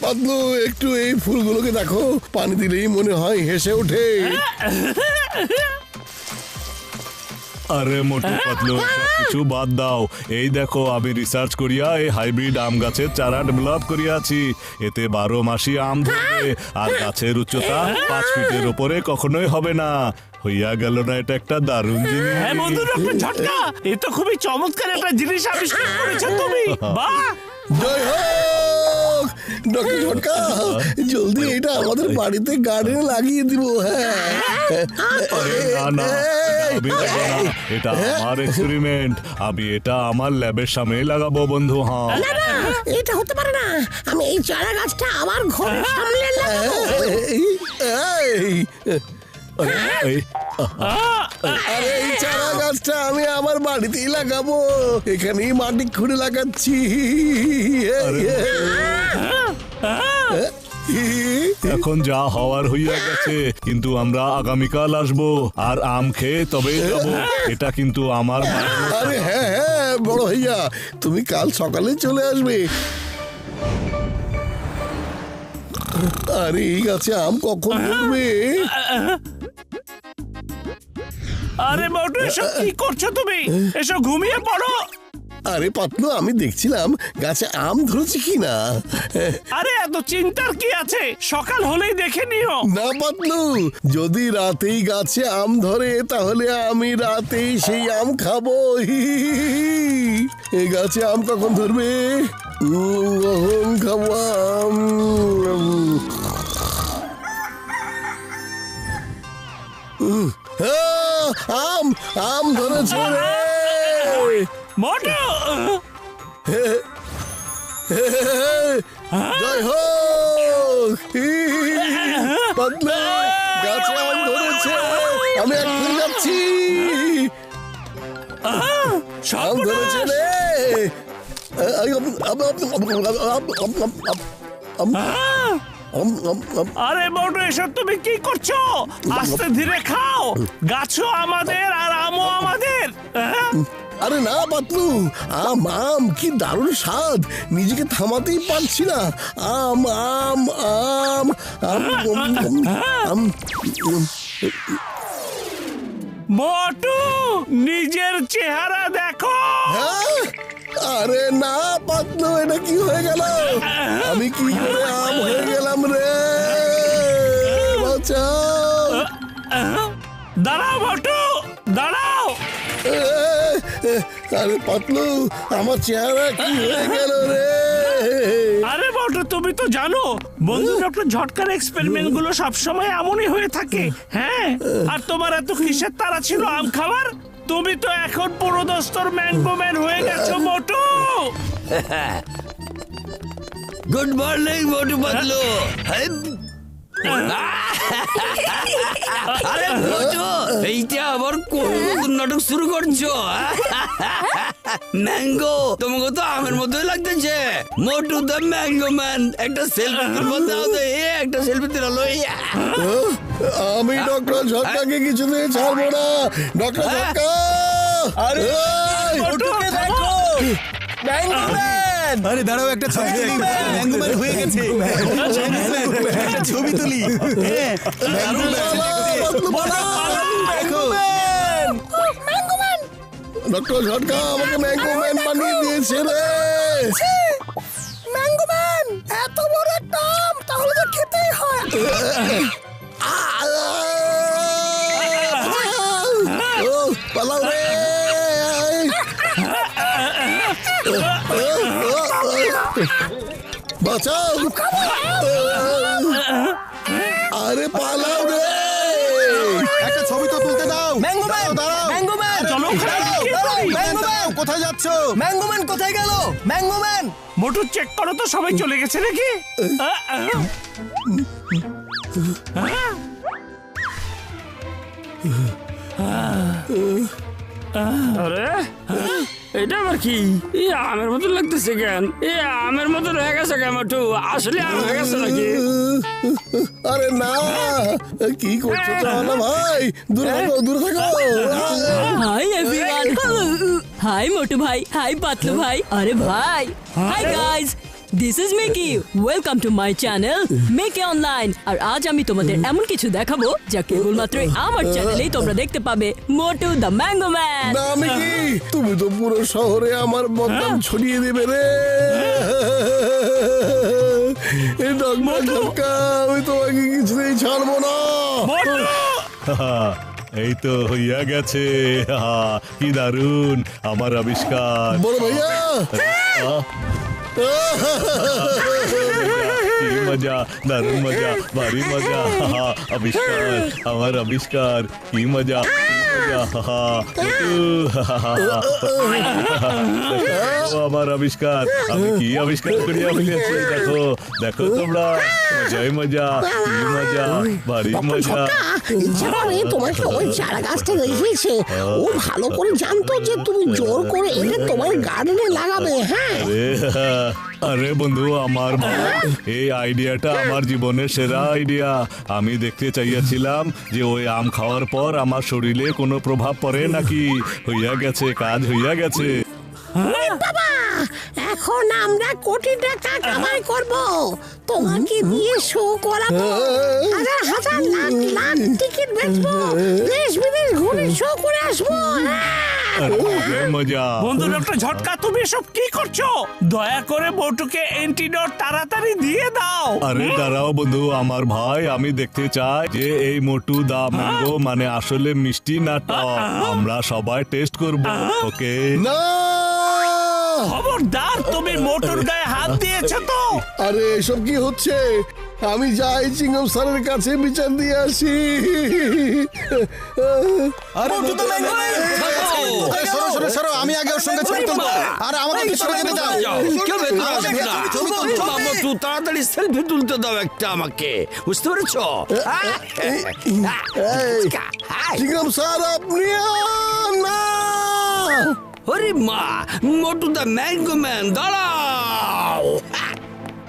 পাতলু একটু এই ফুলগুলোকে দেখো, পানি দিলেই মনে হয় হেসে ওঠে। আরে মোটু পাতলু কিছু বাদ দাও, এই দেখো আমি রিসার্চ করিয়া এই হাইব্রিড আম গাছের চারা ডেভেলপ করিয়াছি। এতে 12 মাসই আম ধরবে আর গাছের উচ্চতা 5 ফিটের উপরে কখনোই হবে না। হইয়া গেল না এটা একটা দারুণ জিনিস? হ্যাঁ বন্ধু ডক্টর ঝটকা, এ তো খুবই চমৎকার একটা জিনিস আবিষ্কার করেছো তুমি। বাহ, জয় হোক ডক্টর ঝটকা, জলদি এটা আমাদের বাড়িতে গার্ডেনে লাগিয়ে দিব। হ্যাঁ আরে না না, আমি লাগাবো না, এটা আমার এক্সপেরিমেন্ট, আমি এটা আমার ল্যাবের সামনে লাগাবো বন্ধু। হ্যাঁ না না, এটা হতে পারে না। আমি এই চারা গাছটা আমার ঘরের সামনে লাগাবো। আরে এই চারা গাছটা আমি আমার বাড়িতেই লাগাবো, এখানেই মাটি খুঁড়ে লাগাচ্ছি। এখন যা হওয়ার হইয়া গেছে, কিন্তু আমরা আগামীকাল আসবো আর আম খেয়ে তবেই যাবো। এটা কিন্তু আমার আরে হ্যাঁ হ্যাঁ বড় ভাইয়া, তুমি কাল সকালে চলে আসবে। আরে এই গাছে আম কখন ধরবে? আরে মোটু এসব কি করছো তুমি? এসো ঘুমিয়ে পড়ো। আরে পাতলু, আমি দেখছিলাম গাছে আম ধরেছে কিনা। আরে এত চিন্তার কি আছে, সকাল হলেই দেখে নিও। না পাতলু, যদি রাতেই গাছে আম ধরে তাহলে আমি রাতেই সেই আম খাবো। এই গাছে আম কখন ধরবে? কখন খাবো আম? আম আম ধরেছে রে। মোটু জয় হোক পাতলু, গাছে আম ধরেছে, আমি এখন যাচ্ছি। আম ধরেছে রে। আরে মোটু এসব তুমি কি করছো? আস্তে ধীরে খাও, গাছও আমাদের আর আমও আমাদের। আরে না পাতলু, আম আম কি দারুণ স্বাদ, নিজেকে থামাতেই পারছি না। আম আম আম আম। মোটু নিজের চেহারা দেখো। হ্যাঁ? আরে না পাতলু, এটা কি হয়ে গেল? আমি কি করে আম হয়ে গেলাম রে? বাঁচাও। দাঁড়াও মোটু, দাঁড়াও। আরে পাতলু, আমার চেহারা কি হয়ে গেল রে? আরে মোটু তুমি তো জানো বন্ধু ডক্টর ঝটকার এক্সপেরিমেন্ট গুলো সবসময় এমনই হয়ে থাকে। হ্যাঁ, আর তোমার এত কিসের তাড়া ছিল আম খাবার? তুমি তো এখন পুরো দস্তর ম্যাঙ্গো ম্যান হয়ে গেছো মোটু। Good morning Motu Patlu. আরে মোটু, এইটা আবার কোন নতুন নাটক শুরু করছো? ম্যাঙ্গো তোমাকে তো আমের মতোই লাগতেছে। মোটু দ্য ম্যাঙ্গো ম্যান, একটা সেলফি তুলবো দাও তো। একটা সেলফি তুলো। আমি ডক্টর ঝটকাকে কিছুতেই ছাড়বো না। ডক্টর ঝটকা, আরে মোটুকে দেখো, ম্যাঙ্গো ম্যান। আরে দাঁড়াও, একটা ছবি তুলি। ম্যাঙ্গোম্যান হয়ে গেছে, একটা ছবি তুলি। ডক্টর ঝটকা আমাকে ম্যাঙ্গো ম্যান বানিয়ে দিয়েছে রে। ম্যাঙ্গো ম্যান, এত বড় একটা আম, তাহলে তো খেতেই হয়। ও পালাও রে। বাঁচাও। আরে পালাও রে। একটা ছবি তো তুলতে দাও। ম্যাঙ্গো ম্যান, দাঁড়াও, ম্যাঙ্গো ম্যান, চলো, দাঁড়াও, দাঁড়াও, ম্যাঙ্গো ম্যান, কোথায় যাচ্ছো? ম্যাঙ্গো ম্যান কোথায় গেল? ম্যাঙ্গো ম্যান, মোটু চেক করো তো সবাই চলে গেছে নাকি? আরে এটা আবার কি? আমের মতো লাগতেছে কেন? আমের মতো হয়ে গেছে কেন? মোটু আসলে আম হয়ে গেছে নাকি? আরে না, কি করছো তাহলে ভাই? দূরে থাকো, দূরে থাকো। হাই এভরিওয়ান, হাই মোটু ভাই, হাই পাতলু ভাই। আরে ভাই, hi guys, this is Mickey welcome to my channel Mickey online. আর আজ আমি তোমাদের এমন কিছু দেখাবো যা কেবলমাত্র আমার চ্যানেলেই তোমরা দেখতে পাবে। মোটু দ্য ম্যাঙ্গো ম্যান। না মিকি, তুমি তো পুরো শহরে আমার বদনাম ছড়িয়ে দেবে রে। এই ডক্টর ঝটকা, আমি তোমাকে কিছুতেই ছাড়বো না। এই তো হইয়া গেছে। কি দারুণ আমার আবিষ্কার। বড় ভাইয়া, কি মজা, দারুণ মজা, ভারী মজা। আবিষ্কার, আমার আবিষ্কার, কি মজা, আমার আবিষ্কার। আমি কি আবিষ্কার করিয়া ফেলেছি। দেখো দেখো তোমরা, মজাই মজা, কি মজা, ভারী মজা। ইচ্ছা করে তোমাকে ওই চারা গাছটা দেখিয়েছে। ও ভালো করে জানতো যে তুমি জোর করে এনে তোমার গার্ডেনে লাগাবে। হ্যাঁ, আরে বন্ধু, আমার এই আইডিয়াটা আমার জীবনের সেরা আইডিয়া। আমি দেখতে চাইয়াছিলাম যে ওই আম খাওয়ার পর আমার শরীরে কোনো প্রভাব পড়ে নাকি। হইয়া গেছে, কাজ হইয়া গেছে। বাবা, এখন আমরা কোটি টাকা কামাই করব। তোমাকে দিয়ে শো করাবো, হাজার হাজার লাখ লাখ টিকিট বেচবো, দেশ বিদেশ ঘুরে শো করে আসবো। মজা। বন্ধু ডক্টর ঝটকা, তুমি এসব কি করছো? দয়া করে মোটুকে অ্যান্টিডোট তাড়াতাড়ি দিয়ে দাও। আরে দাঁড়াও বন্ধু, আমার ভাই, আমি দেখতে চাই যে এই মোটু দা ম্যাঙ্গো মানে আসলে মিষ্টি না টক। আমরা সবাই টেস্ট করব। ওকে? না, খবরদার, তুমি মোটুর গায়ে হাত দিয়েছো তো। আরে এসব কি হচ্ছে? আমি যাই চিংগাম স্যারের কাছে বিচার দিয়ে আসি। মোটু দ্য ম্যাঙ্গো ম্যান, সরো সরো সরো, আমি আগে ওর সঙ্গে ছবি তুলবো। আর আমাকে পিছনে যেতে দাও। কেউ ভেতরে আসবে না। মোটু, তাড়াতাড়ি সেলফি তুলতে দাও একটা আমাকে, বুঝতে পেরেছো? চিংগাম স্যার, আপনি না। ওরে মা, মোটু দ্য ম্যাঙ্গো ম্যান, দাঁড়াও।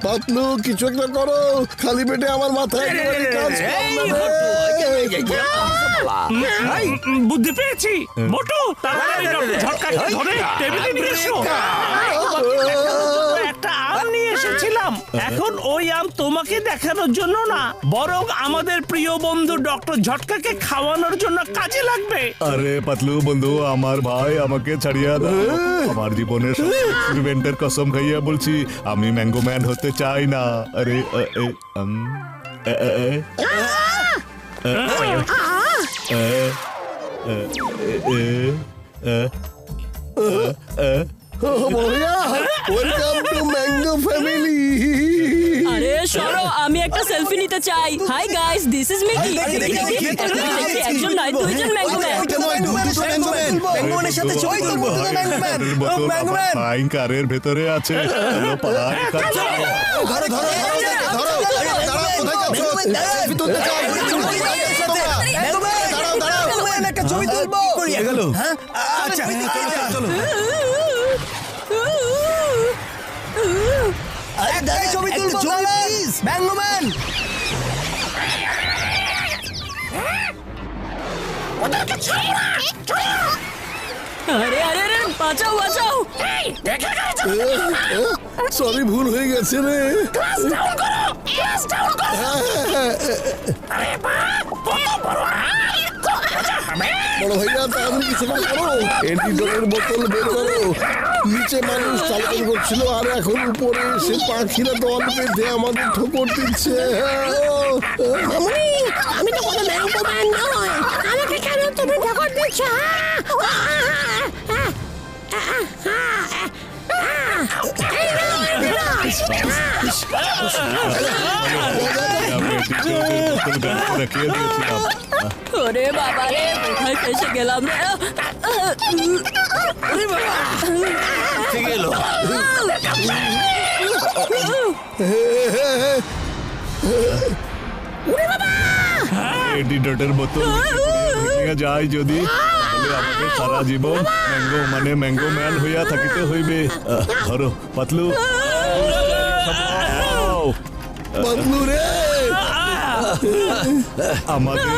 পাতলু, কিছু একটা করো। খালি পেটে আমার মাথায় একেবারে কাজ বুদ্ধি পেয়েছি। মোটু, তাড়াতাড়ি ডক্টর ঝটকাকে ধরে টেবিলে নিয়ে এসো। একটা আম নিয়ে এসেছিলাম। এখন ওই আম তোমাকে দেখানোর জন্য না, বরং আমাদের প্রিয় বন্ধু ডক্টর ঝটকাকে খাওয়ানোর জন্য কাজে লাগবে। আরে পাতলু বন্ধু, আমার ভাই, আমাকে ছাড়িয়া দাও। আমার জীবনের এক্সপেরিমেন্টের কসম খাইয়া বলছি, আমি ম্যাঙ্গো ম্যান হতে চাই না। আরে ভাইয়া, ওয়েলকাম টু ম্যাঙ্গো ফ্যামিলি। আরে সরো, আমি একটা সেলফি নিতে চাই। High guys, this is Mickey. একজন নয়, দুইজন ম্যাঙ্গো ম্যান। ম্যাঙ্গো ম্যানের সাথে ছবি তুলবো। ম্যাঙ্গো ম্যান, ফাইন কারের ভেতরে আছে। চলো পালাই। ধরো ধরো ধরো, দাঁড়াও, কোথায় যাচ্ছো? সেলফি তুলতে চাও? দাঁড়াও দাঁড়াও, একটা ছবি তুলবো। করিয়া গেল। হ্যাঁ, আচ্ছা চলো। একটাই ছবি তুলবো, প্লিজ। ম্যাঙ্গো ম্যান, আরে আরে আরে, বাঁচাও বাঁচাও। সরি, ভুল হয়ে গেছে রে। বড় ভাইয়া, তাহলে কিছু না করো। অ্যান্টিডোটের বোতল বের করো। নিচে মানুষ চালাচালি করছিল, আর এখন উপরে এসে পাখিরা দল বেঁধে আমাদের ঠোকর দিচ্ছে। মামুনি, আমি তো কোনো ম্যাঙ্গো ম্যান নয়। আমাকে কেন তুমি ঠোকর দিচ্ছ? দেখিয়ে দিয়েছিলাম। ওরে বাবা রে, কোথায় ফেসে গেলাম রে। ঠিক এলো। অ্যান্টিডোটের বোতল ভেঙে যায় যদি, তাহলে আমাকে সারা জীবন ম্যাঙ্গো মানে ম্যাঙ্গো ম্যান হইয়া থাকিতে হইবে। ধরো পাতলু, পাতলু রে, আমাদের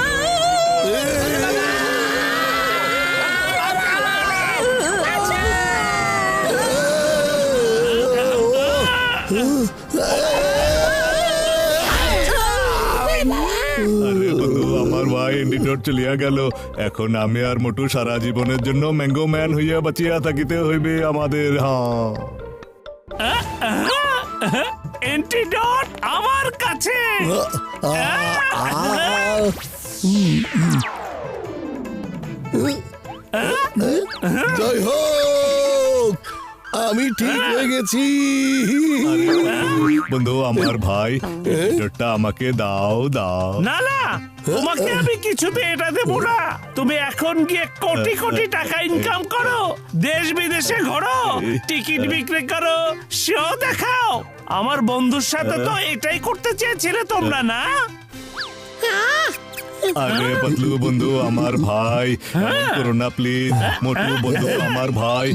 আমার ভাই এন্টিডোট চলিয়া গেল। এখন আমি আর মোটু সারা জীবনের জন্য ম্যাঙ্গো ম্যান হইয়া বাঁচিয়া থাকিতে হইবে আমাদের। হ্যাঁ, অ্যান্টিডোট আমার কাছে। জয় হোক, আমি ঠিক হয়ে গেছি। বন্ধু আমার ভাই এন্টিডোটটা আমাকে দাও দাও। না না, তোমাকে আমি কিছুতে এটা দেবো না। তুমি এখন গিয়ে কোটি কোটি টাকা ইনকাম করো, দেশ বিদেশে ঘোরো, টিকিট বিক্রি করো, শো দেখাও। আমার বন্ধুর সাথে তো এটাই করতে চেয়েছিলে তোমরা, না? আরে পাতলু বন্ধু আমার ভাই, এমন করো না প্লিজ। মোটু বন্ধু আমার ভাই,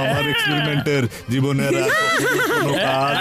আমার এক্সপেরিমেন্টের জীবনের আর কখনো কোনো কাজ